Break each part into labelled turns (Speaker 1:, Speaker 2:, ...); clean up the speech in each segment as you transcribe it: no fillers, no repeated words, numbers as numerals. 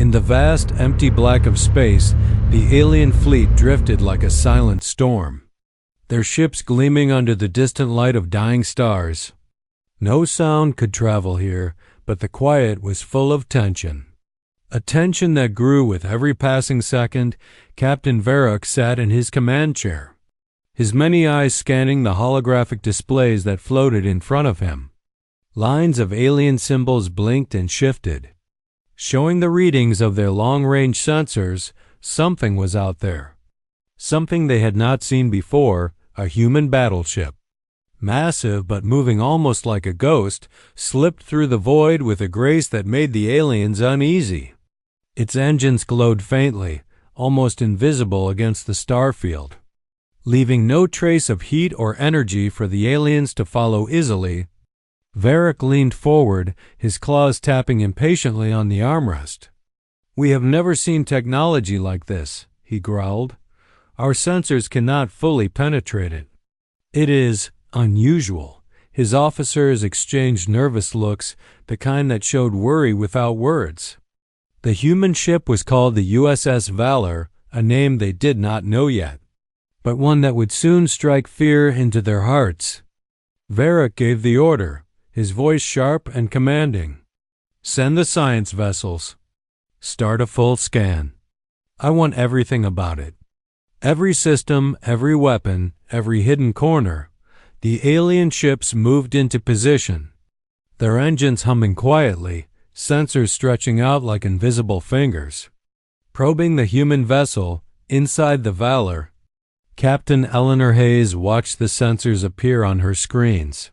Speaker 1: In the vast, empty black of space, the alien fleet drifted like a silent storm, their ships gleaming under the distant light of dying stars. No sound could travel here, but the quiet was full of tension. A tension that grew with every passing second. Captain Varrock sat in his command chair, his many eyes scanning the holographic displays that floated in front of him. Lines of alien symbols blinked and shifted, showing the readings of their long-range sensors. Something was out there, something they had not seen before, a human battleship. Massive but moving almost like a ghost, slipped through the void with a grace that made the aliens uneasy. Its engines glowed faintly, almost invisible against the starfield, leaving no trace of heat or energy for the aliens to follow easily. Varrock leaned forward, his claws tapping impatiently on the armrest. "We have never seen technology like this," he growled. "Our sensors cannot fully penetrate it. It is unusual." His officers exchanged nervous looks, the kind that showed worry without words. The human ship was called the USS Valor, a name they did not know yet, but one that would soon strike fear into their hearts. Varrock gave the order, his voice sharp and commanding. "Send the science vessels. Start a full scan. I want everything about it. Every system, every weapon, every hidden corner." The alien ships moved into position, their engines humming quietly, sensors stretching out like invisible fingers. Probing the human vessel, inside the Valor, Captain Eleanor Hayes watched the sensors appear on her screens.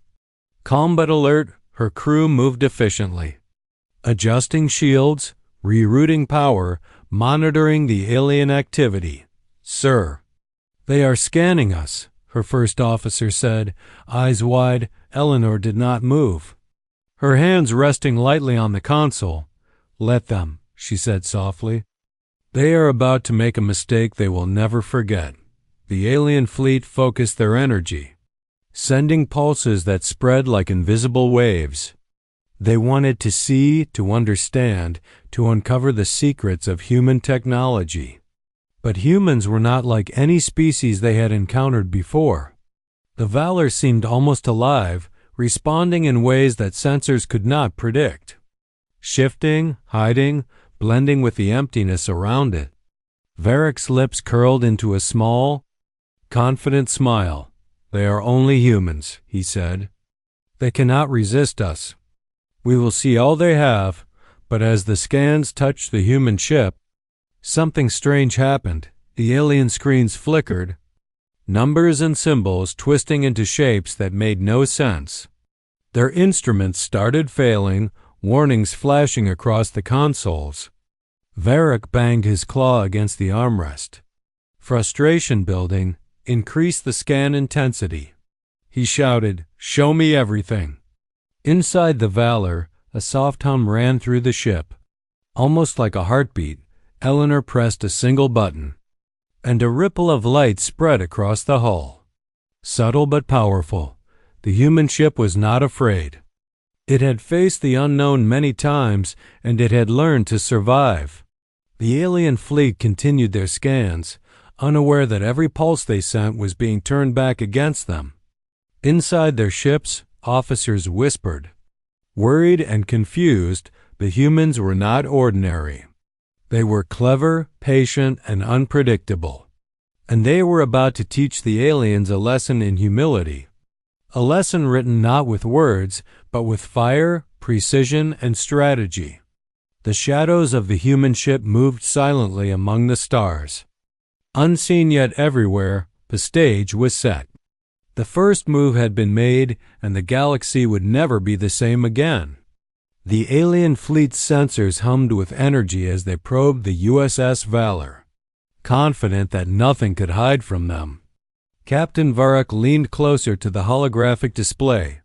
Speaker 1: Calm but alert, her crew moved efficiently, adjusting shields, rerouting power, monitoring the alien activity. "Sir, they are scanning us," her first officer said, eyes wide. Eleanor did not move, her hands resting lightly on the console. "Let them," she said softly. "They are about to make a mistake they will never forget." The alien fleet focused their energy, sending pulses that spread like invisible waves. They wanted to see, to understand, to uncover the secrets of human technology. But humans were not like any species they had encountered before. The Valor seemed almost alive, responding in ways that sensors could not predict, shifting, hiding, blending with the emptiness around it. Varrock's lips curled into a small, confident smile. "They are only humans," he said. "They cannot resist us. We will see all they have." But as the scans touched the human ship, something strange happened. The alien screens flickered, numbers and symbols twisting into shapes that made no sense. Their instruments started failing, warnings flashing across the consoles. Varrock banged his claw against the armrest. Frustration building, increased the scan intensity. He shouted, "Show me everything." Inside the Valor, a soft hum ran through the ship. Almost like a heartbeat, Eleanor pressed a single button, and a ripple of light spread across the hull. Subtle but powerful, the human ship was not afraid. It had faced the unknown many times, and it had learned to survive. The alien fleet continued their scans, unaware that every pulse they sent was being turned back against them. Inside their ships, officers whispered. Worried and confused, the humans were not ordinary. They were clever, patient, and unpredictable. And they were about to teach the aliens a lesson in humility. A lesson written not with words, but with fire, precision, and strategy. The shadows of the human ship moved silently among the stars. Unseen yet everywhere, the stage was set. The first move had been made, and the galaxy would never be the same again. The alien fleet's sensors hummed with energy as they probed the USS Valor, confident that nothing could hide from them. Captain Varrock leaned closer to the holographic display.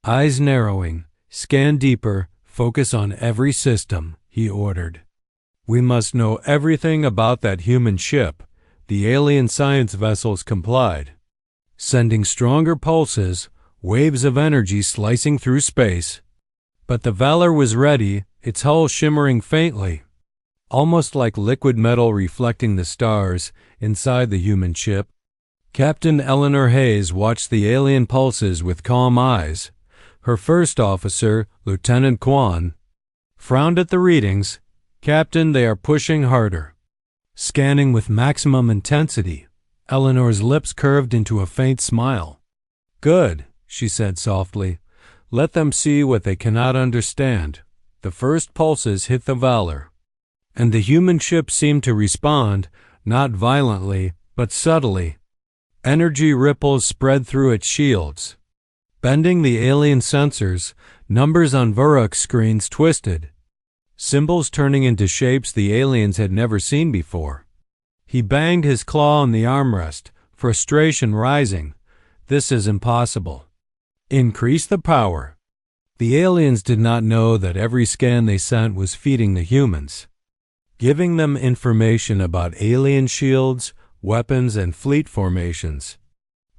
Speaker 1: Eyes narrowing, scan deeper, focus on every system, he ordered. We must know everything about that human ship. The alien science vessels complied, sending stronger pulses, waves of energy slicing through space. But the Valor was ready, its hull shimmering faintly. almost like liquid metal reflecting the stars inside the human ship. Captain Eleanor Hayes watched the alien pulses with calm eyes. Her first officer, Lieutenant Kwan, frowned at the readings. "Captain, they are pushing harder." Scanning with maximum intensity, Eleanor's lips curved into a faint smile. "Good," she said softly. "Let them see what they cannot understand." The first pulses hit the Valor, and the human ship seemed to respond, not violently, but subtly. Energy ripples spread through its shields. Bending the alien sensors, numbers on Varrock's screens twisted, symbols turning into shapes the aliens had never seen before. He banged his claw on the armrest, frustration rising. "This is impossible. Increase the power." The aliens did not know that every scan they sent was feeding the humans, giving them information about alien shields, weapons, and fleet formations.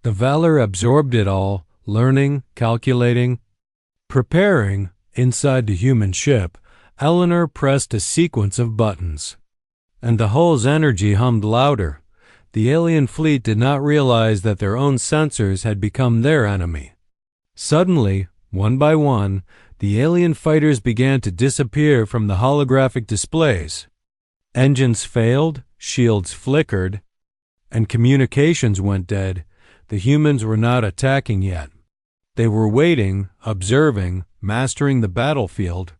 Speaker 1: The Valor absorbed it all, learning, calculating, preparing. Inside the human ship, Eleanor pressed a sequence of buttons, and the hull's energy hummed louder. The alien fleet did not realize that their own sensors had become their enemy. Suddenly, one by one, the alien fighters began to disappear from the holographic displays. Engines failed, shields flickered, and communications went dead. The humans were not attacking yet. They were waiting, observing, mastering the battlefield.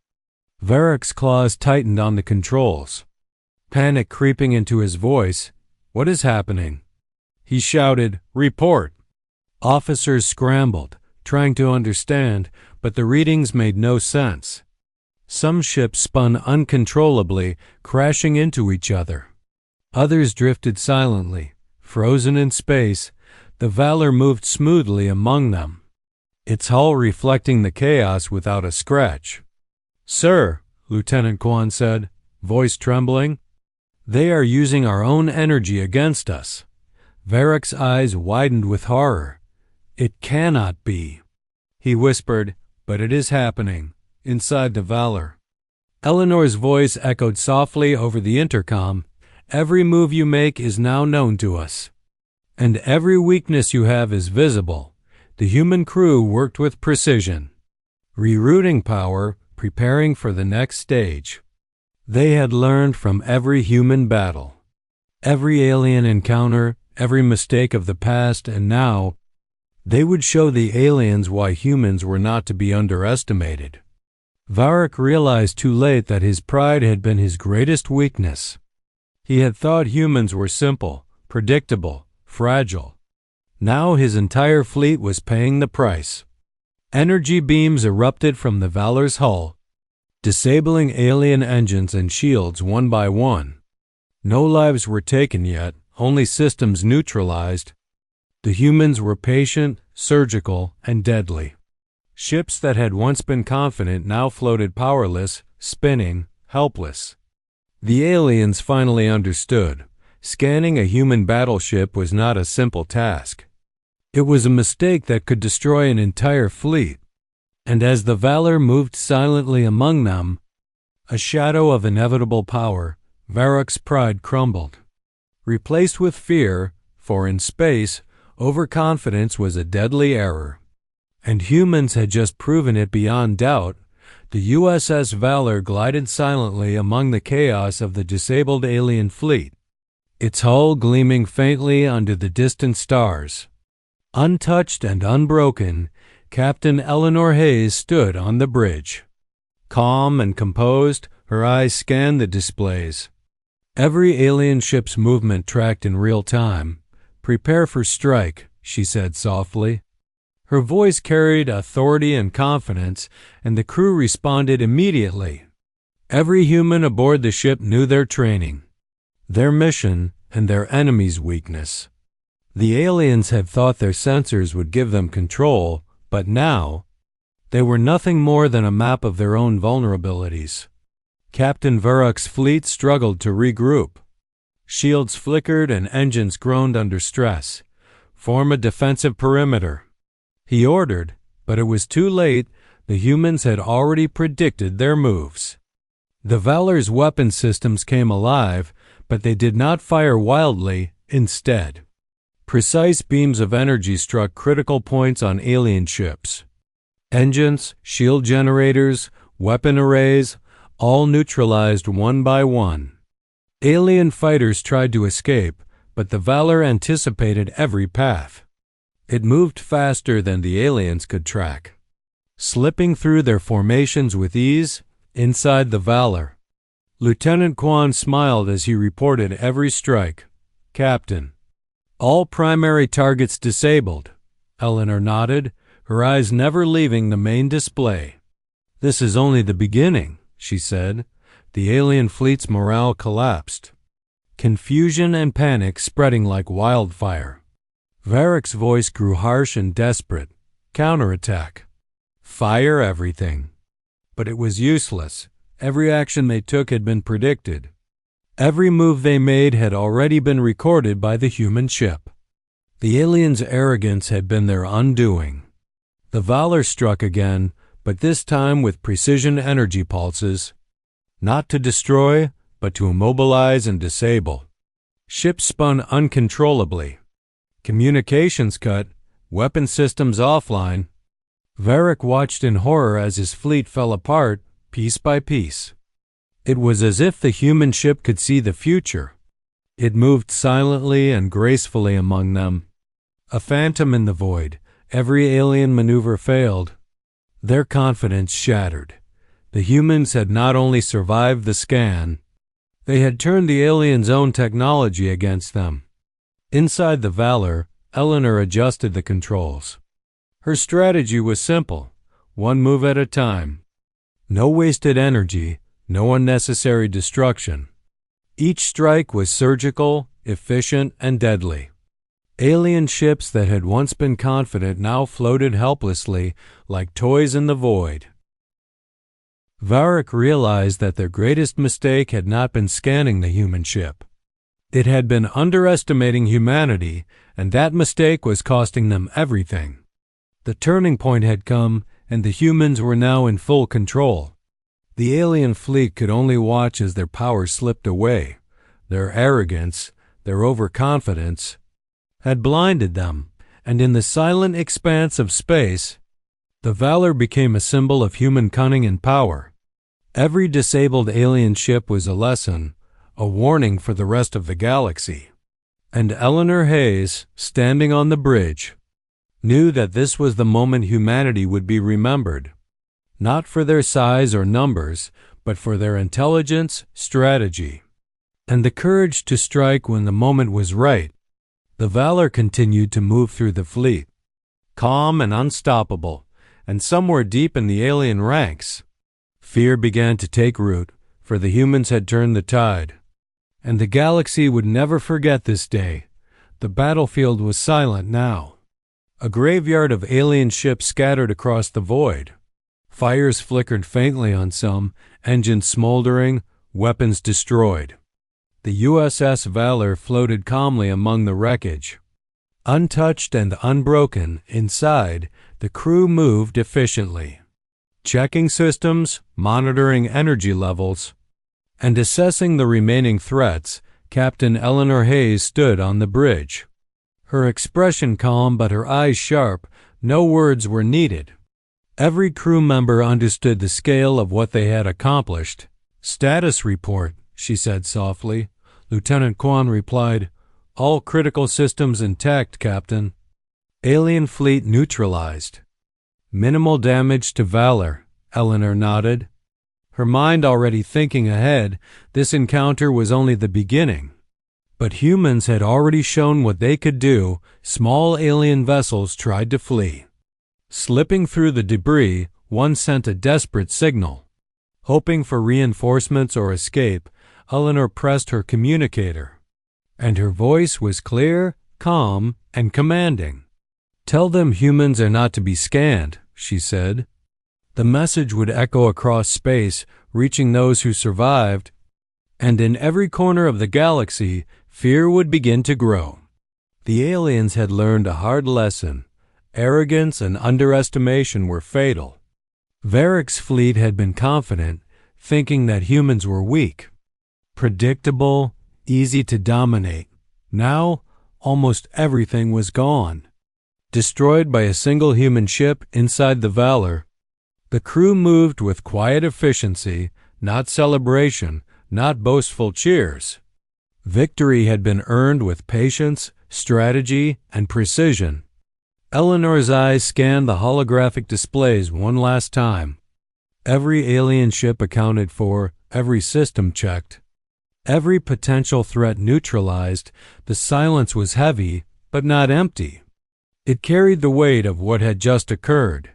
Speaker 1: Varrock's claws tightened on the controls, panic creeping into his voice. "What is happening?" He shouted, "Report!" Officers scrambled, trying to understand, but the readings made no sense. Some ships spun uncontrollably, crashing into each other. Others drifted silently, frozen in space. The Valor moved smoothly among them, its hull reflecting the chaos without a scratch. "Sir," Lieutenant Kwan said, voice trembling, "they are using our own energy against us." Varrock's eyes widened with horror. "It cannot be," he whispered, "but it is happening, inside the Valor." Eleanor's voice echoed softly over the intercom. "Every move you make is now known to us, and every weakness you have is visible." The human crew worked with precision, rerouting power, preparing for the next stage. They had learned from every human battle, every alien encounter, every mistake of the past, and now they would show the aliens why humans were not to be underestimated. Varrock realized too late that his pride had been his greatest weakness. He had thought humans were simple, predictable, fragile. Now his entire fleet was paying the price. Energy beams erupted from the Valor's hull, disabling alien engines and shields one by one. No lives were taken yet, only systems neutralized. The humans were patient, surgical, and deadly. Ships that had once been confident now floated powerless, spinning, helpless. The aliens finally understood. Scanning a human battleship was not a simple task. It was a mistake that could destroy an entire fleet. And as the Valor moved silently among them, a shadow of inevitable power, Varrock's pride crumbled, replaced with fear, for in space, overconfidence was a deadly error. And humans had just proven it beyond doubt. The USS Valor glided silently among the chaos of the disabled alien fleet, its hull gleaming faintly under the distant stars. Untouched and unbroken, Captain Eleanor Hayes stood on the bridge. Calm and composed, her eyes scanned the displays. Every alien ship's movement tracked in real time. "Prepare for strike," she said softly. Her voice carried authority and confidence, and the crew responded immediately. Every human aboard the ship knew their training, their mission, and their enemy's weakness. The aliens had thought their sensors would give them control, but now they were nothing more than a map of their own vulnerabilities. Captain Varrock's fleet struggled to regroup. Shields flickered and engines groaned under stress. "Form a defensive perimeter," he ordered, but it was too late. The humans had already predicted their moves. The Valor's weapon systems came alive, but they did not fire wildly. Instead, precise beams of energy struck critical points on alien ships. Engines, shield generators, weapon arrays, all neutralized one by one. Alien fighters tried to escape, but the Valor anticipated every path. It moved faster than the aliens could track, slipping through their formations with ease. Inside the Valor, Lieutenant Kwan smiled as he reported every strike. "Captain, all primary targets disabled." Eleanor nodded, her eyes never leaving the main display. "This is only the beginning," she said. The alien fleet's morale collapsed, confusion and panic spreading like wildfire. Varick's voice grew harsh and desperate. "Counterattack. Fire everything." But it was useless. Every action they took had been predicted. Every move they made had already been recorded by the human ship. The aliens' arrogance had been their undoing. The Valor struck again, but this time with precision energy pulses, not to destroy, but to immobilize and disable. Ships spun uncontrollably. Communications cut, weapon systems offline. Varick watched in horror as his fleet fell apart, piece by piece. It was as if the human ship could see the future. It moved silently and gracefully among them, a phantom in the void. Every alien maneuver failed. Their confidence shattered. The humans had not only survived the scan, they had turned the aliens' own technology against them. Inside the Valor, Eleanor adjusted the controls. Her strategy was simple, one move at a time. No wasted energy, no unnecessary destruction. Each strike was surgical, efficient, and deadly. Alien ships that had once been confident now floated helplessly like toys in the void. Varick realized that their greatest mistake had not been scanning the human ship. It had been underestimating humanity, and that mistake was costing them everything. The turning point had come, and the humans were now in full control. The alien fleet could only watch as their power slipped away. Their arrogance, their overconfidence, had blinded them, and in the silent expanse of space, the Valor became a symbol of human cunning and power. Every disabled alien ship was a lesson, a warning for the rest of the galaxy. And Eleanor Hayes, standing on the bridge, knew that this was the moment humanity would be remembered, not for their size or numbers, but for their intelligence, strategy, and the courage to strike when the moment was right. The Valor continued to move through the fleet, calm and unstoppable, and somewhere deep in the alien ranks, fear began to take root, for the humans had turned the tide. And the galaxy would never forget this day. The battlefield was silent now. A graveyard of alien ships scattered across the void. Fires flickered faintly on some, engines smoldering, weapons destroyed. The USS Valor floated calmly among the wreckage. Untouched and unbroken, inside, the crew moved efficiently, checking systems, monitoring energy levels, and assessing the remaining threats. Captain Eleanor Hayes stood on the bridge, her expression calm but her eyes sharp. No words were needed. Every crew member understood the scale of what they had accomplished. "Status report," she said softly. Lieutenant Kwan replied, "All critical systems intact, Captain." "Alien fleet neutralized." "Minimal damage to Valor," Eleanor nodded, her mind already thinking ahead. This encounter was only the beginning. But humans had already shown what they could do. Small alien vessels tried to flee. Slipping through the debris, one sent a desperate signal. Hoping for reinforcements or escape, Eleanor pressed her communicator, and her voice was clear, calm, and commanding. "Tell them humans are not to be scanned," she said. The message would echo across space, reaching those who survived, and in every corner of the galaxy, fear would begin to grow. The aliens had learned a hard lesson. Arrogance and underestimation were fatal. Varick's fleet had been confident. thinking that humans were weak, predictable, easy to dominate. Now, almost everything was gone. Destroyed by a single human ship inside the Valor, the crew moved with quiet efficiency, not celebration, not boastful cheers. Victory had been earned with patience, strategy, and precision. Eleanor's eyes scanned the holographic displays one last time. Every alien ship accounted for, every system checked. Every potential threat neutralized. The silence was heavy, but not empty. It carried the weight of what had just occurred.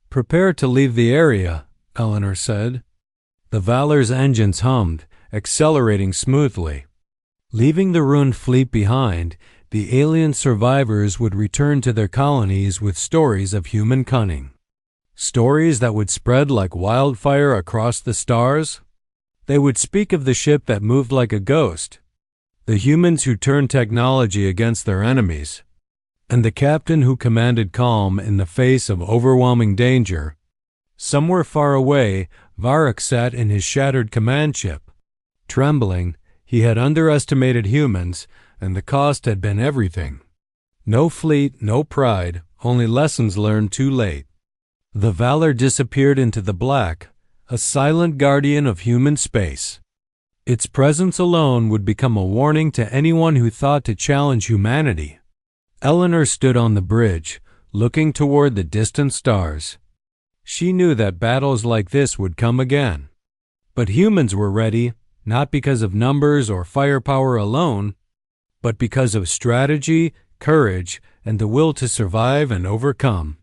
Speaker 1: "Prepare to leave the area," Eleanor said. The Valor's engines hummed, accelerating smoothly. Leaving the ruined fleet behind, the alien survivors would return to their colonies with stories of human cunning. Stories that would spread like wildfire across the stars. They would speak of the ship that moved like a ghost, the humans who turned technology against their enemies, and the captain who commanded calm in the face of overwhelming danger. Somewhere far away, Varric sat in his shattered command ship. Trembling, he had underestimated humans, and the cost had been everything. No fleet, no pride, only lessons learned too late. The Valor disappeared into the black, a silent guardian of human space. Its presence alone would become a warning to anyone who thought to challenge humanity. Eleanor stood on the bridge, looking toward the distant stars. She knew that battles like this would come again. But humans were ready, not because of numbers or firepower alone, but because of strategy, courage, and the will to survive and overcome.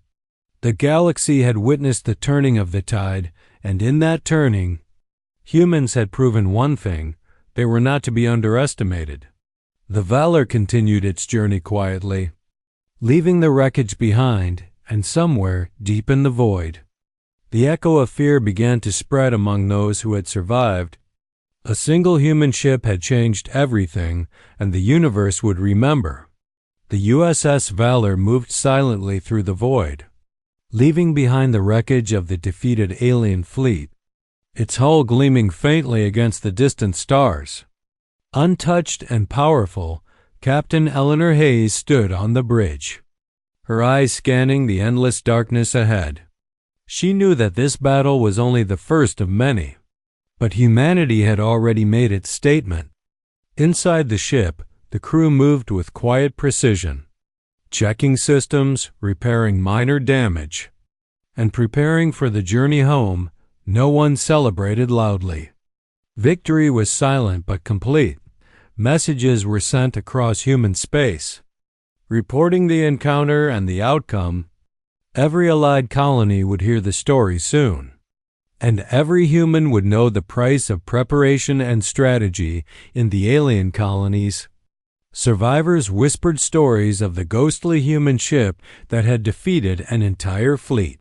Speaker 1: The galaxy had witnessed the turning of the tide, and in that turning, humans had proven one thing: they were not to be underestimated. The Valor continued its journey quietly, leaving the wreckage behind, and somewhere deep in the void, the echo of fear began to spread among those who had survived. A single human ship had changed everything, and the universe would remember. The USS Valor moved silently through the void, leaving behind the wreckage of the defeated alien fleet, its hull gleaming faintly against the distant stars. Untouched and powerful, Captain Eleanor Hayes stood on the bridge, her eyes scanning the endless darkness ahead. She knew that this battle was only the first of many, but humanity had already made its statement. Inside the ship, the crew moved with quiet precision, checking systems, repairing minor damage, and preparing for the journey home. No one celebrated loudly. Victory was silent but complete. Messages were sent across human space, reporting the encounter and the outcome. Every allied colony would hear the story soon, and every human would know the price of preparation and strategy in the alien colonies. Survivors whispered stories of the ghostly human ship that had defeated an entire fleet.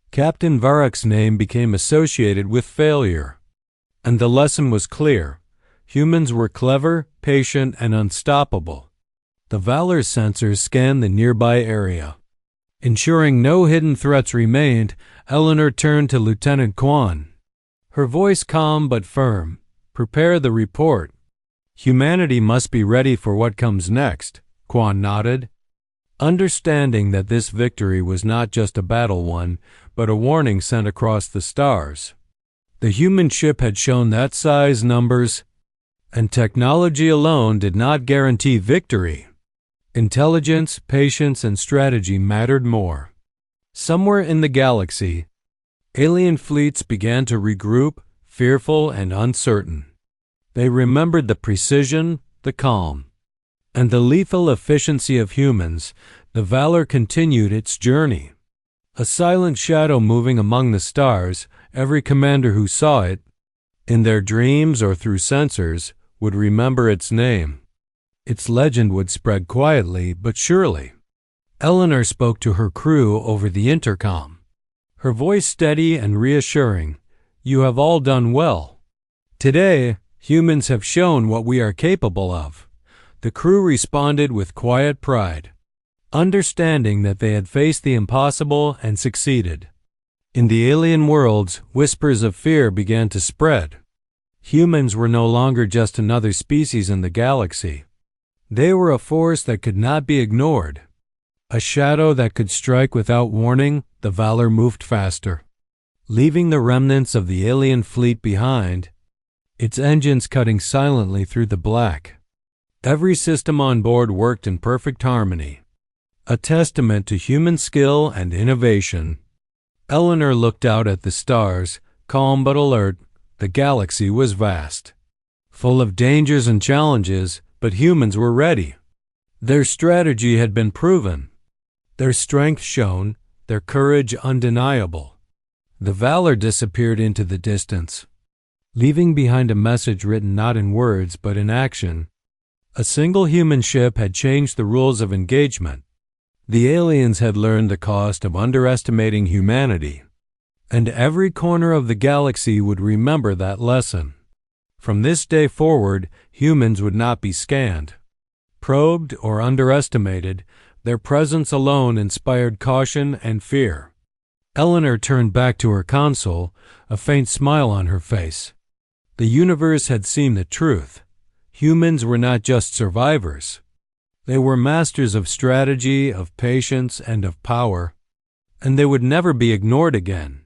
Speaker 1: Captain Varric's name became associated with failure, and the lesson was clear: humans were clever, patient, and unstoppable. The Valor's sensors scanned the nearby area. Ensuring no hidden threats remained, Eleanor turned to Lieutenant Kwan. Her voice calm but firm. "Prepare the report. Humanity must be ready for what comes next," Kwan nodded, understanding that this victory was not just a battle won, but a warning sent across the stars. The human ship had shown that size, numbers, and technology alone did not guarantee victory. Intelligence, patience, and strategy mattered more. Somewhere in the galaxy, alien fleets began to regroup, fearful and uncertain. They remembered the precision, the calm, and the lethal efficiency of humans. The Valor continued its journey, a silent shadow moving among the stars. Every commander who saw it, in their dreams or through sensors, would remember its name. Its legend would spread quietly but surely. Eleanor spoke to her crew over the intercom, her voice steady and reassuring. "You have all done well. Today, humans have shown what we are capable of." The crew responded with quiet pride, understanding that they had faced the impossible and succeeded. In the alien worlds, whispers of fear began to spread. Humans were no longer just another species in the galaxy. They were a force that could not be ignored. A shadow that could strike without warning. The Valor moved faster, leaving the remnants of the alien fleet behind, its engines cutting silently through the black. Every system on board worked in perfect harmony, a testament to human skill and innovation. Eleanor looked out at the stars, calm but alert. The galaxy was vast, full of dangers and challenges, but humans were ready. Their strategy had been proven, their strength shown, their courage undeniable. The Valor disappeared into the distance, leaving behind a message written not in words but in action. A single human ship had changed the rules of engagement. The aliens had learned the cost of underestimating humanity, and every corner of the galaxy would remember that lesson. From this day forward, humans would not be scanned, probed, or underestimated. Their presence alone inspired caution and fear. Eleanor turned back to her console, a faint smile on her face. The universe had seen the truth. Humans were not just survivors. They were masters of strategy, of patience, and of power, and they would never be ignored again.